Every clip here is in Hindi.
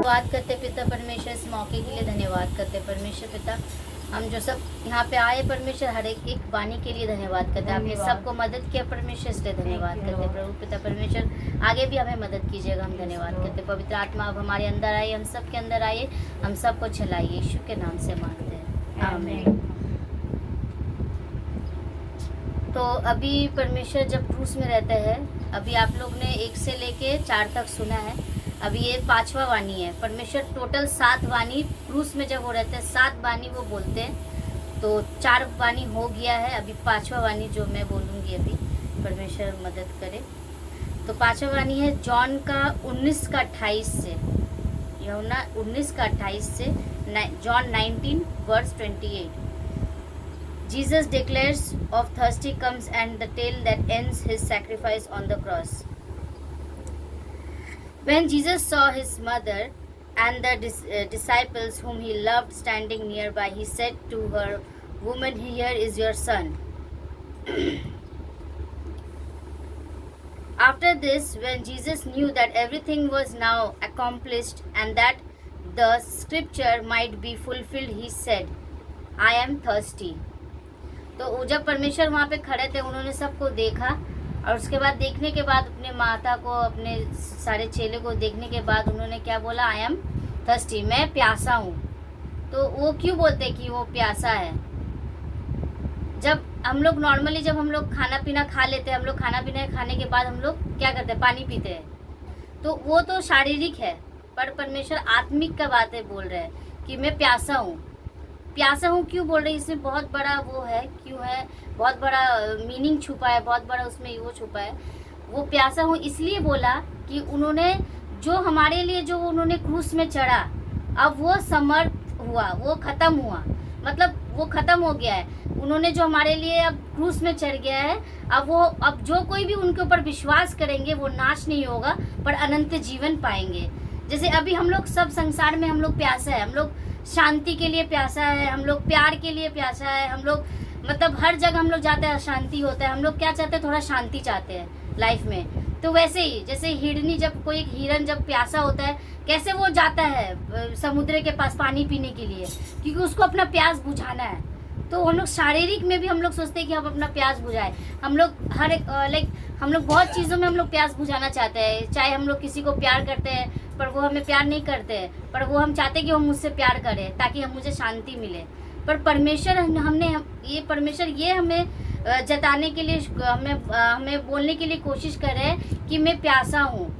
धन्यवाद करते पिता परमेश्वर, इस मौके के लिए धन्यवाद करते परमेश्वर पिता। हम जो सब यहाँ पे आए परमेश्वर, हर एक वाणी के लिए धन्यवाद करते हैं। आपने सबको मदद किया परमेश्वर, इसलिए धन्यवाद करते प्रभु पिता परमेश्वर। आगे भी हमें मदद कीजिएगा, हम धन्यवाद करते। पवित्र आत्मा अब हमारे अंदर आइए, हम सब के अंदर आइए, हम सबको चलाइए, यीशु के नाम से मांगते हैं, आमीन। तो अभी परमेश्वर जब क्रूस में रहते हैं, अभी आप लोग ने 1 से लेके 4 तक सुना है। अभी ये 5वां वाणी है। परमेश्वर टोटल 7 वाणी क्रूस में जब वो रहते हैं, 7 वाणी वो बोलते हैं। तो 4 वाणी हो गया है, अभी 5वां वाणी जो मैं बोलूँगी अभी, परमेश्वर मदद करे। तो 5वां वाणी है जॉन का 19 का 28 से, यूहन्ना 19 का 28 से, John 19 verse 28। Jesus declares of thirsty comes and the tale that ends his sacrifice on the cross. When Jesus saw his mother and the disciples whom he loved standing nearby, he said to her, "Woman, here is your son." After this, when Jesus knew that everything was now accomplished and that the scripture might be fulfilled, he said, "I am thirsty." तो जब परमेश्वर वहाँ पे खड़े थे, उन्होंने सबको देखा और उसके बाद देखने के बाद अपने माता को, अपने सारे चेले को देखने के बाद उन्होंने क्या बोला, आई एम थर्स्टी, मैं प्यासा हूँ। तो वो क्यों बोलते कि वो प्यासा है? जब हम लोग नॉर्मली जब हम लोग खाना पीना खा लेते हैं, हम लोग खाना पीना खाने के बाद हम लोग क्या करते हैं, पानी पीते हैं। तो वो तो शारीरिक है, पर परमेश्वर आत्मिक का बातें बोल रहे हैं कि मैं प्यासा हूँ। प्यासा हूँ क्यों बोल रहे हैं, इसमें बहुत बड़ा वो है, क्यों है, बहुत बड़ा मीनिंग छुपा है, बहुत बड़ा उसमें वो छुपा है। वो प्यासा हूँ इसलिए बोला कि उन्होंने जो हमारे लिए जो उन्होंने क्रूस में चढ़ा, अब वो समर्थ हुआ, वो ख़त्म हुआ, मतलब वो ख़त्म हो गया है। उन्होंने जो हमारे लिए अब क्रूस में चढ़ गया है, अब जो कोई भी उनके ऊपर विश्वास करेंगे वो नाश नहीं होगा पर अनंत जीवन पाएंगे। जैसे अभी हम लोग सब संसार में हम लोग प्यासा है, हम लोग शांति के लिए प्यासा है, हम लोग प्यार के लिए प्यासा है, हम लोग मतलब हर जगह हम लोग जाते हैं शांति होता है, हम लोग क्या चाहते हैं, थोड़ा शांति चाहते हैं लाइफ में। तो वैसे ही जैसे हिरनी, जब कोई हिरन जब प्यासा होता है, कैसे वो जाता है समुद्र के पास पानी पीने के लिए, क्योंकि उसको अपना प्यास बुझाना है। तो हम लोग शारीरिक में भी हम लोग सोचते हैं कि हम अपना प्यास बुझाएं। हम लोग हर एक हम लोग बहुत चीज़ों में हम लोग प्यास बुझाना चाहते हैं। चाहे हम लोग किसी को प्यार करते हैं पर वो हमें प्यार नहीं करते हैं, पर वो हम चाहते हैं कि वो मुझसे प्यार करें ताकि हम मुझे शांति मिले। पर परमेश्वर परमेश्वर ये हमें जताने के लिए हमें बोलने के लिए कोशिश कर रहे हैं कि मैं प्यासा हूँ,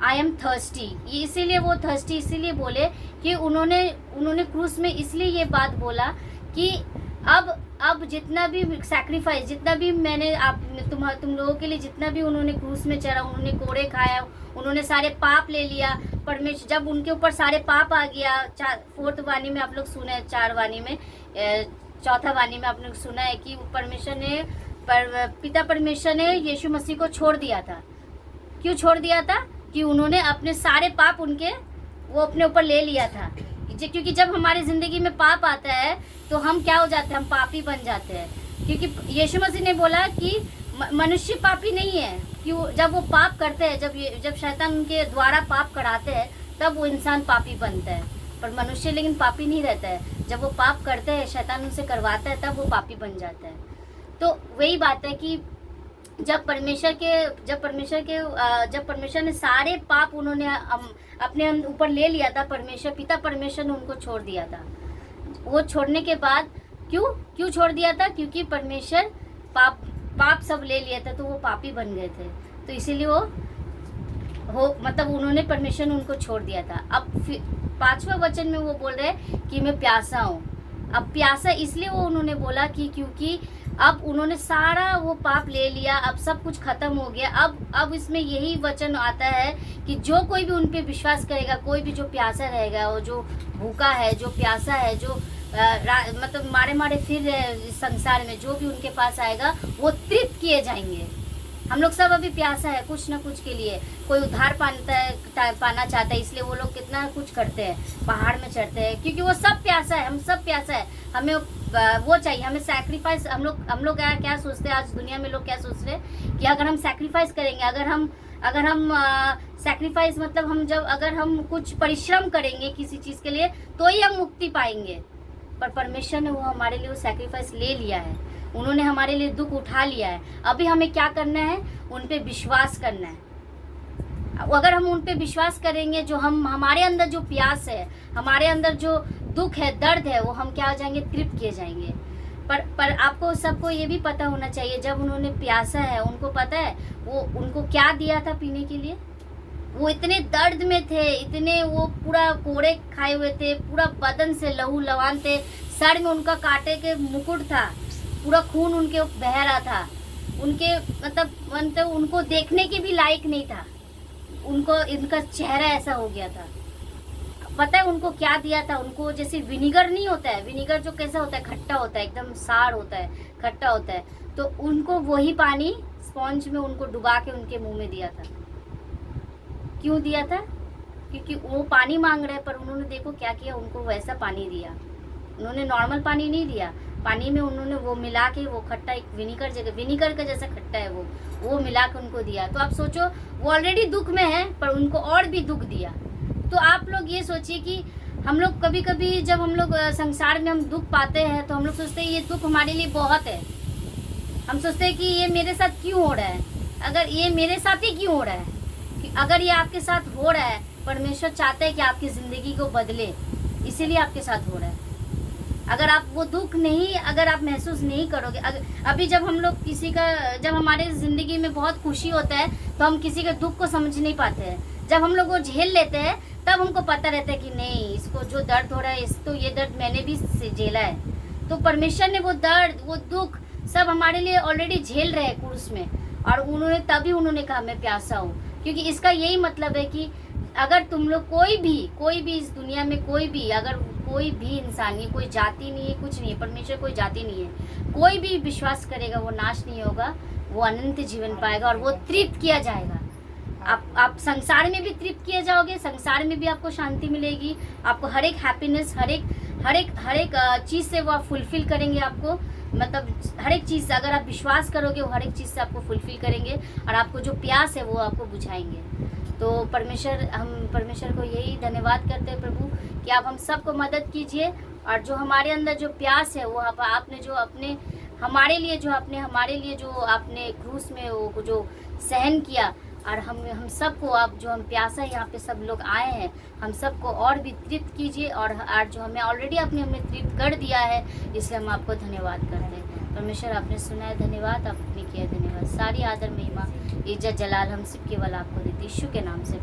आई एम थर्स्टी। ये इसीलिए वो थर्स्टी इसीलिए बोले कि उन्होंने क्रूस में इसलिए ये बात बोला कि अब जितना भी सैक्रिफाइस, जितना भी मैंने तुम लोगों के लिए जितना भी उन्होंने क्रूस में चढ़ा, उन्होंने कोड़े खाया, उन्होंने सारे पाप ले लिया। परमेश्वर जब उनके ऊपर सारे पाप आ गया, 4th वाणी में आप लोग सुना है, 4 वाणी में 4था वाणी में आप लोग सुना है कि पिता परमेश्वर ने यीशु मसीह को छोड़ दिया था। क्यों छोड़ दिया था? कि उन्होंने अपने सारे पाप वो अपने ऊपर ले लिया था। क्योंकि जब हमारी ज़िंदगी में पाप आता है तो हम क्या हो जाते हैं, हम पापी बन जाते हैं। क्योंकि यीशु मसीह ने बोला कि मनुष्य पापी नहीं है, क्यों? जब वो पाप करते हैं, जब शैतान उनके द्वारा पाप कराते हैं, तब वो इंसान पापी बनता है। पर मनुष्य लेकिन पापी नहीं रहता है। जब वो पाप करते हैं, शैतान उनसे करवाता है, तब वो पापी बन जाता है। तो वही बात है कि जब परमेश्वर ने सारे पाप उन्होंने अपने ऊपर ले लिया था, पिता परमेश्वर ने उनको छोड़ दिया था। वो छोड़ने के बाद क्यों छोड़ दिया था? क्योंकि परमेश्वर पाप सब ले लिया था, तो वो पापी बन गए थे। तो इसीलिए उन्होंने परमेश्वर ने उनको छोड़ दिया था। अब 5वां वचन में वो बोल रहे हैं कि मैं प्यासा हूँ। अब प्यासा इसलिए वो उन्होंने बोला कि क्योंकि अब उन्होंने सारा वो पाप ले लिया, अब सब कुछ खत्म हो गया। अब इसमें यही वचन आता है कि जो कोई भी उन पे विश्वास करेगा, कोई भी जो प्यासा रहेगा, वो जो भूखा है, जो प्यासा है, जो मारे फिर रहे इस संसार में, जो भी उनके पास आएगा वो तृप्त किए जाएंगे। हम लोग सब अभी प्यासा है कुछ ना कुछ के लिए। कोई उद्धार पाना चाहता है, इसलिए वो लोग कितना कुछ करते हैं, पहाड़ में चढ़ते हैं, क्योंकि वो सब प्यासा है। हम सब प्यासा है, हमें वो चाहिए, हमें सैक्रिफाइस। हम लोग क्या सोचते हैं, आज दुनिया में लोग क्या सोच रहे हैं कि अगर हम सैक्रिफाइस करेंगे, अगर हम अगर हम सैक्रिफाइस मतलब हम जब अगर हम कुछ परिश्रम करेंगे किसी चीज़ के लिए तो ही हम मुक्ति पाएंगे। पर परमेश्वर ने वो हमारे लिए वो सैक्रिफाइस ले लिया है, उन्होंने हमारे लिए दुख उठा लिया है। अभी हमें क्या करना है? उन पे विश्वास करना है। अगर हम उन पे विश्वास करेंगे, जो हमारे अंदर जो प्यास है, हमारे अंदर जो दुख है, दर्द है, वो हम क्या हो जाएंगे? तृप्त किए जाएंगे। पर आपको सबको ये भी पता होना चाहिए, जब उन्होंने प्यासा है, उनको पता है वो उनको क्या दिया था पीने के लिए। वो इतने दर्द में थे, इतने वो पूरा कोड़े खाए हुए थे, पूरा बदन से लहू लवान थे, सर में उनका कांटे के मुकुट था, पूरा खून उनके बह रहा था, उनके मतलब उनको देखने के भी लायक नहीं था, उनको इनका चेहरा ऐसा हो गया था। पता है उनको क्या दिया था? उनको जैसे विनीगर नहीं होता है, विनीगर जो कैसा होता है? खट्टा होता है, एकदम सार होता है, खट्टा होता है, तो उनको वही पानी स्पॉन्ज में उनको डुबा के उनके मुंह में दिया था। क्यों दिया था? क्योंकि वो पानी मांग रहे, पर उन्होंने देखो क्या किया, उनको वैसा पानी दिया। उन्होंने नॉर्मल पानी नहीं दिया, पानी में उन्होंने वो मिला के, वो खट्टा एक विनीगर का जैसा खट्टा है वो मिला के उनको दिया। तो आप सोचो, वो ऑलरेडी दुख में है पर उनको और भी दुख दिया। तो आप लोग ये सोचिए कि हम लोग कभी कभी जब हम लोग संसार में हम दुख पाते हैं तो हम लोग सोचते हैं ये दुख हमारे लिए बहुत है। हम सोचते हैं कि ये मेरे साथ क्यों हो रहा है, अगर ये मेरे साथ ही क्यों हो रहा है, अगर ये आपके साथ हो रहा है, परमेश्वर चाहता है कि आपकी ज़िंदगी को बदले, इसीलिए आपके साथ हो रहा है। अगर आप वो दुख नहीं, अगर आप महसूस नहीं करोगे, अभी जब हम लोग जब हमारे ज़िंदगी में बहुत खुशी होता है तो हम किसी के दुख को समझ नहीं पाते हैं। जब हम लोग वो झेल लेते हैं तब हमको पता रहता है कि नहीं, इसको जो दर्द हो रहा है, तो ये दर्द मैंने भी झेला है। तो परमेश्वर ने वो दर्द, वो दुख सब हमारे लिए ऑलरेडी झेल रहे हैं क्रूस में, और तभी उन्होंने कहा मैं प्यासा हूँ। क्योंकि इसका यही मतलब है कि अगर तुम लोग कोई भी इस दुनिया में अगर कोई भी इंसान नहीं, कोई जाति नहीं है, कुछ नहीं है, परमेश्वर कोई जाति नहीं है, कोई भी विश्वास करेगा वो नाश नहीं होगा, वो अनंत जीवन पाएगा और वो तृप्त किया जाएगा। आप संसार में भी तृप्त किए जाओगे, संसार में भी आपको शांति मिलेगी, आपको हर एक हैप्पीनेस, हर एक चीज़ से वो आप फुलफिल करेंगे। आपको मतलब हर एक चीज़ से अगर आप विश्वास करोगे, वो हर एक चीज़ से आपको फुलफिल करेंगे और आपको जो प्यास है वो आपको बुझाएंगे। तो हम परमेश्वर को यही धन्यवाद करते हैं प्रभु कि आप हम सबको मदद कीजिए, और जो हमारे अंदर जो प्यास है वो आपने जो हमारे लिए जो आपने क्रूस में वो जो सहन किया, और हम सबको आप जो हम प्यासा यहाँ पे सब लोग आए हैं, हम सबको और भी तृप्त कीजिए, और जो हमें ऑलरेडी हमें तृप्त कर दिया है, इसलिए हम आपको धन्यवाद करते हैं। परमेश्वर आपने सुना है, धन्यवाद, आपने किया धन्यवाद। सारी आदर महिमा इज्जत जलाल हम सिर्फ केवल आपको देते, यीशु के नाम से।